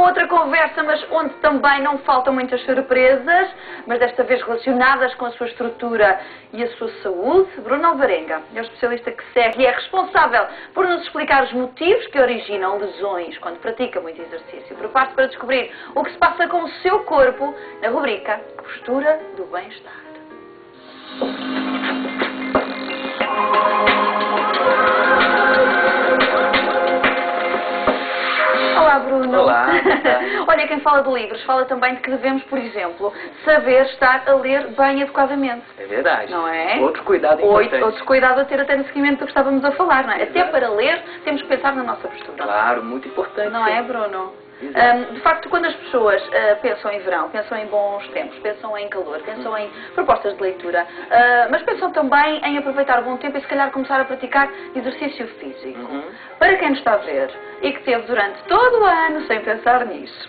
outra conversa, mas onde também não faltam muitas surpresas, mas desta vez relacionadas com a sua estrutura e a sua saúde. Bruno Alvarenga é o especialista que segue e é responsável por nos explicar os motivos que originam lesões quando pratica muito exercício. Prepare-se para descobrir o que se passa com o seu corpo na rubrica Postura do Bem-Estar. Olá, Bruno. Olá. Olha, quem fala de livros fala também de que devemos, por exemplo, saber estar a ler bem adequadamente. É verdade. Não é? Outro cuidado importante. Outro cuidado a ter até no seguimento do que estávamos a falar, não é? Exato. Até para ler temos que pensar na nossa postura. Claro, muito importante. Não sim. é, Bruno? Exato. De facto, quando as pessoas pensam em verão, pensam em bons tempos, pensam em calor, pensam em propostas de leitura, mas pensam também em aproveitar o bom tempo e se calhar começar a praticar exercício físico. Para quem nos está a ver e que teve durante todo o ano sem pensar nisso,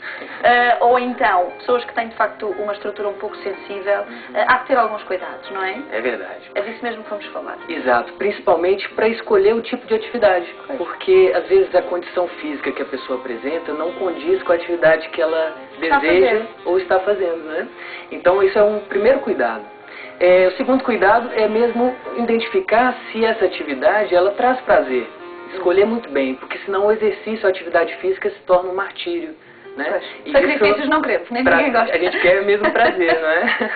ou então pessoas que têm de facto uma estrutura um pouco sensível, há que ter alguns cuidados, não é? É verdade. É disso mesmo que vamos falar. Exato, principalmente para escolher o tipo de atividade, porque às vezes a condição física que a pessoa apresenta não condiz com a atividade que ela deseja ou está fazendo, né? Então isso é um primeiro cuidado. O segundo cuidado é mesmo identificar se essa atividade ela traz prazer. Escolher muito bem, porque senão o exercício, a atividade física se torna um martírio. Né? Sacrifícios não queremos, nem ninguém gosta. A gente quer mesmo prazer, não é?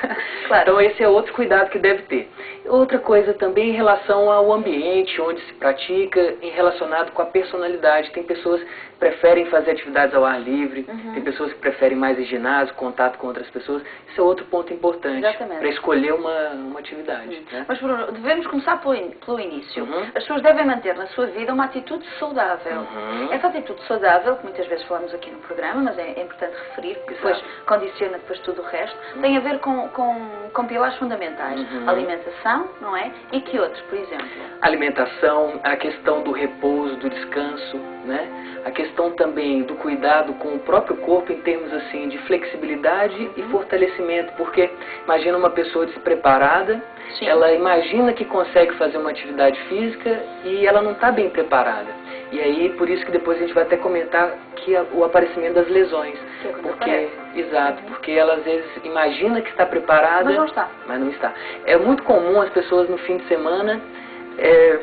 Claro. Então esse é outro cuidado que deve ter. Outra coisa também em relação ao ambiente onde se pratica, relacionado com a personalidade. Tem pessoas que preferem fazer atividades ao ar livre, tem pessoas que preferem mais em ginásio, contato com outras pessoas. Esse é outro ponto importante para escolher uma atividade. Né? Mas, Bruno, devemos começar pelo início. As pessoas devem manter na sua vida uma atitude saudável. Essa atitude saudável, que muitas vezes falamos aqui no programa, mas é importante referir, porque depois condiciona depois tudo o resto, tem a ver com pilares fundamentais. Alimentação, não é? E que outros, por exemplo? Alimentação, a questão do repouso, do descanso, né? A questão também do cuidado com o próprio corpo em termos assim de flexibilidade e fortalecimento, porque imagina uma pessoa despreparada, ela imagina que consegue fazer uma atividade física e ela não está bem preparada. E aí, por isso que depois a gente vai até comentar que o aparecimento das lesões. Porque ela às vezes imagina que está preparada, mas não está. É muito comum as pessoas no fim de semana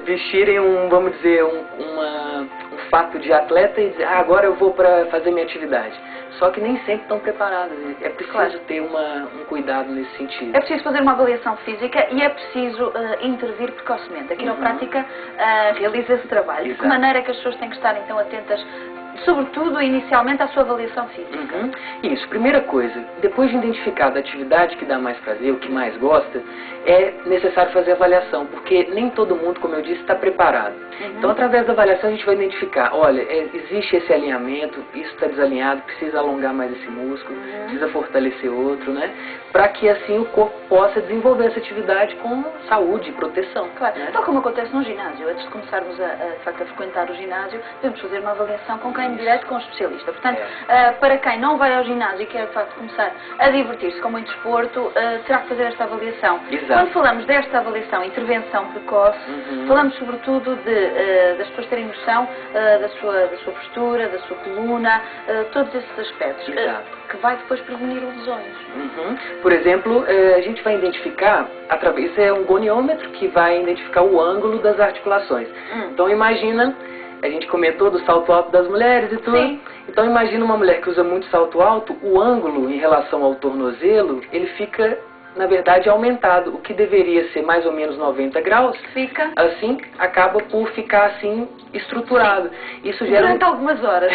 vestirem vamos dizer, um fato de atleta e dizer, agora eu vou para fazer minha atividade. Só que nem sempre estão preparadas. É preciso ter um cuidado nesse sentido. É preciso fazer uma avaliação física e é preciso intervir precocemente. A quiroprática realiza esse trabalho. De que maneira é que as pessoas têm que estar então atentas, sobretudo, inicialmente, à sua avaliação física? Isso, primeira coisa, depois de identificar a atividade que dá mais prazer, o que mais gosta, é necessário fazer a avaliação, porque nem todo mundo, como eu disse, está preparado. Então, através da avaliação, a gente vai identificar, olha, existe esse alinhamento, isso está desalinhado, precisa alongar mais esse músculo, precisa fortalecer outro, né? Para que, assim, o corpo possa desenvolver essa atividade com saúde e proteção. Claro, né? tal como acontece no ginásio. Antes de começarmos de facto, a frequentar o ginásio, devemos fazer uma avaliação com quem direto, com o especialista. Portanto, para quem não vai ao ginásio e quer, de facto, começar a divertir-se com muito desporto, terá que fazer esta avaliação. Quando falamos desta avaliação, intervenção precoce, falamos sobretudo das pessoas terem noção da sua postura, da sua coluna, todos esses aspectos, que vai depois prevenir lesões. Por exemplo, a gente vai identificar, através é um goniômetro que vai identificar o ângulo das articulações. Então imagina, a gente comentou do salto alto das mulheres e tudo. Então imagina uma mulher que usa muito salto alto, o ângulo em relação ao tornozelo, ele fica, na verdade, aumentado. O que deveria ser mais ou menos 90 graus, assim, acaba por ficar assim, estruturado. Isso gera durante algumas horas.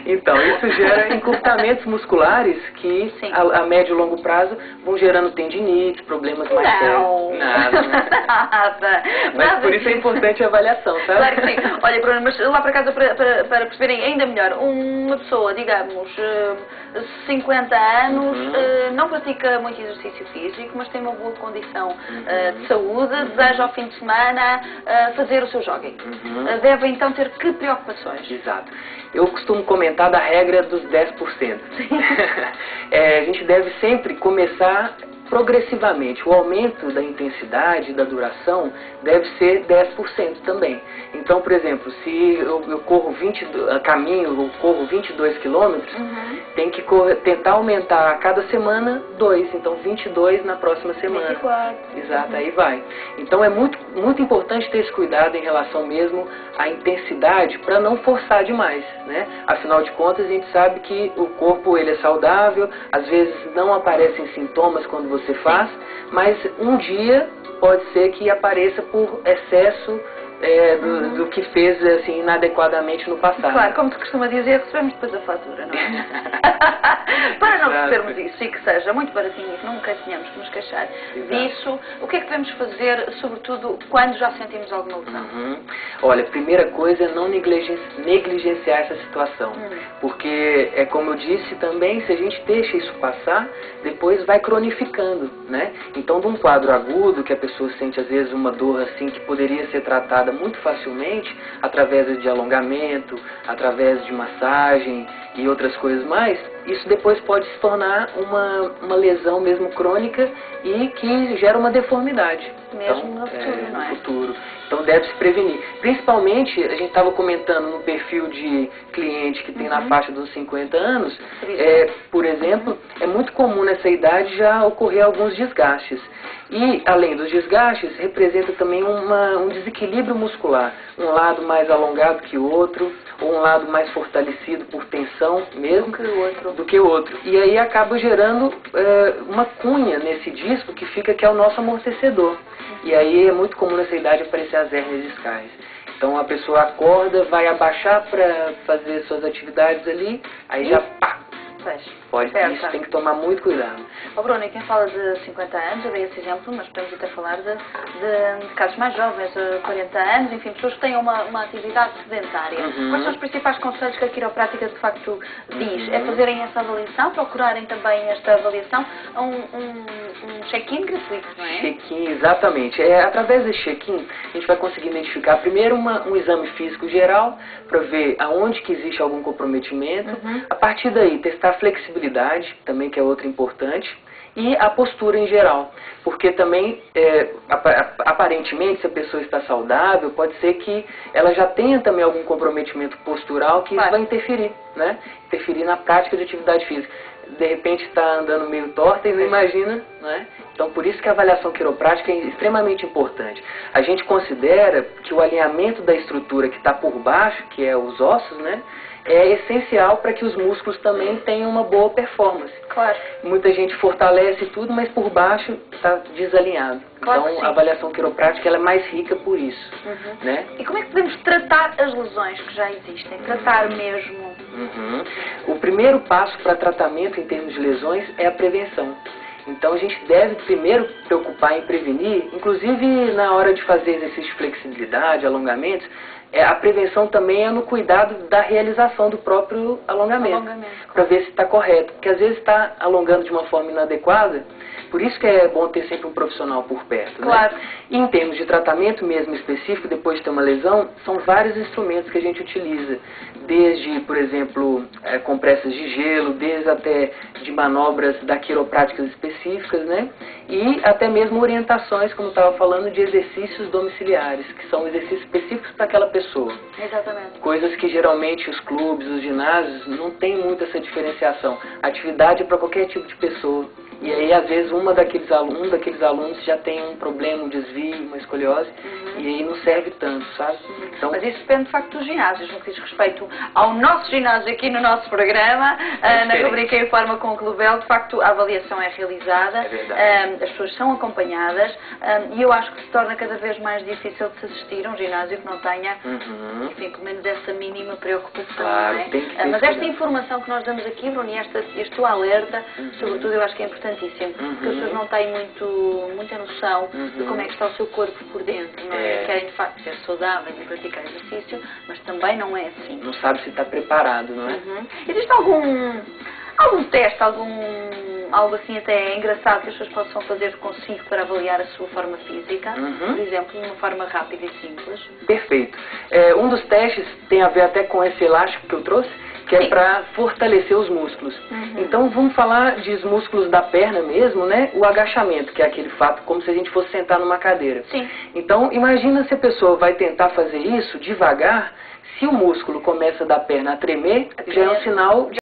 Então, isso gera encurtamentos musculares que, a médio e longo prazo, vão gerando tendinites, problemas mais sérios. Nada. Mas por isso é importante a avaliação, sabe? Claro que sim. Olha, Bruno, mas lá para casa, para perceberem ainda melhor, uma pessoa, digamos, 50 anos, não pratica muito exercício físico, mas tem uma boa condição de saúde, deseja ao fim de semana fazer o seu jogging. Deve então ter que preocupações? Exato. Eu costumo comentar da regra dos 10%. A gente deve sempre começar progressivamente. O aumento da intensidade, da duração, deve ser 10% também. Então, por exemplo, se eu corro eu corro 22 quilômetros, tem que tentar aumentar a cada semana 2, então 22 na próxima semana. 24. Exato, aí vai. Então é muito, muito importante ter esse cuidado em relação mesmo à intensidade, para não forçar demais, né? Afinal de contas, a gente sabe que o corpo ele é saudável, às vezes não aparecem sintomas quando você faz, mas um dia pode ser que apareça por excesso do que fez assim, inadequadamente no passado. Claro, como se costuma dizer, recebemos depois a fatura, não é? Para não recebermos isso e que seja muito baratinho e que nunca tenhamos que nos queixar disso, o que é que devemos fazer, sobretudo quando já sentimos alguma lesão? Olha, a primeira coisa é não negligenciar essa situação, porque é como eu disse também, se a gente deixa isso passar, depois vai cronificando, né? Então, de um quadro agudo, que a pessoa sente às vezes uma dor assim que poderia ser tratada muito facilmente, através de alongamento, através de massagem e outras coisas mais, isso depois pode se tornar uma lesão mesmo crônica e que gera uma deformidade. Mesmo no futuro, não é? No futuro. Então deve se prevenir. Principalmente, a gente estava comentando no perfil de cliente que tem na faixa dos 50 anos, por exemplo, é muito comum nessa idade já ocorrer alguns desgastes. E, além dos desgastes, representa também um desequilíbrio muscular. Um lado mais alongado que o outro, ou um lado mais fortalecido por tensão mesmo do que o outro. E aí acaba gerando uma cunha nesse disco que é o nosso amortecedor. E aí é muito comum nessa idade aparecer as hérnias discais. Então a pessoa acorda, vai abaixar para fazer suas atividades ali, aí já pá! Isso tem que tomar muito cuidado. Bruno, e quem fala de 50 anos, eu dei esse exemplo, mas podemos até falar de casos mais jovens, 40 anos, enfim, pessoas que têm uma atividade sedentária. Quais são os principais conselhos que a quiroprática de facto diz? É fazerem essa avaliação, procurarem também esta avaliação, um check-in gratuito, não é? Check-in, exatamente. Através desse check-in, a gente vai conseguir identificar primeiro um exame físico geral, para ver aonde que existe algum comprometimento. A partir daí, testar a flexibilidade, também que é outra importante, e a postura em geral. Porque também, aparentemente, se a pessoa está saudável, pode ser que ela já tenha também algum comprometimento postural que isso vai interferir, né? Interferir na prática de atividade física. De repente está andando meio torta e não imagina, né? Então, por isso que a avaliação quiroprática é extremamente importante. A gente considera que o alinhamento da estrutura que está por baixo, que é os ossos, né? É essencial para que os músculos também tenham uma boa performance. Claro. Muita gente fortalece tudo, mas por baixo está desalinhado. Claro, então, a avaliação quiroprática ela é mais rica por isso. Né? E como é que podemos tratar as lesões que já existem? Tratar mesmo? O primeiro passo para tratamento em termos de lesões é a prevenção. Então a gente deve primeiro preocupar em prevenir, inclusive na hora de fazer exercício de flexibilidade, alongamentos, a prevenção também é no cuidado da realização do próprio alongamento. Para ver se está correto, porque às vezes está alongando de uma forma inadequada, por isso que é bom ter sempre um profissional por perto. Claro. Né? E em termos de tratamento mesmo específico, depois de ter uma lesão, são vários instrumentos que a gente utiliza, desde, por exemplo, compressas de gelo, desde até de manobras da quiropráticas específicas, né? E até mesmo orientações, como eu estava falando, de exercícios domiciliares, que são exercícios específicos para aquela pessoa. Exatamente. Coisas que geralmente os clubes, os ginásios, não tem muito essa diferenciação. A atividade é para qualquer tipo de pessoa. E aí, às vezes, um daqueles alunos já tem um problema, um desvio, uma escoliose, e aí não serve tanto, sabe? Então, mas isso depende, de facto, dos ginásios. No que diz respeito ao nosso ginásio aqui no nosso programa, na rubrica Informa com o Clubel, de facto, a avaliação é realizada, as pessoas são acompanhadas, e eu acho que se torna cada vez mais difícil de se assistir a um ginásio que não tenha, enfim, pelo menos essa mínima preocupação. Claro, não é? Tem que ter mas esta informação que nós damos aqui, Bruno, e este alerta, sobretudo, eu acho que é importantíssimo, porque as pessoas não têm muita noção de como é que está o seu corpo por dentro, não é? Querem, de facto, ser saudáveis e praticar exercício, mas também não é assim. Não sabe se está preparado, não é? Existe algum teste, algo assim até engraçado que as pessoas possam fazer consigo para avaliar a sua forma física? Por exemplo, de uma forma rápida e simples? Perfeito. Um dos testes tem a ver até com esse elástico que eu trouxe, que é para fortalecer os músculos. Então vamos falar de músculos da perna mesmo, né? O agachamento, que é aquele fato como se a gente fosse sentar numa cadeira. Sim. Então imagina se a pessoa vai tentar fazer isso devagar, se o músculo começa da perna a tremer, já é um sinal de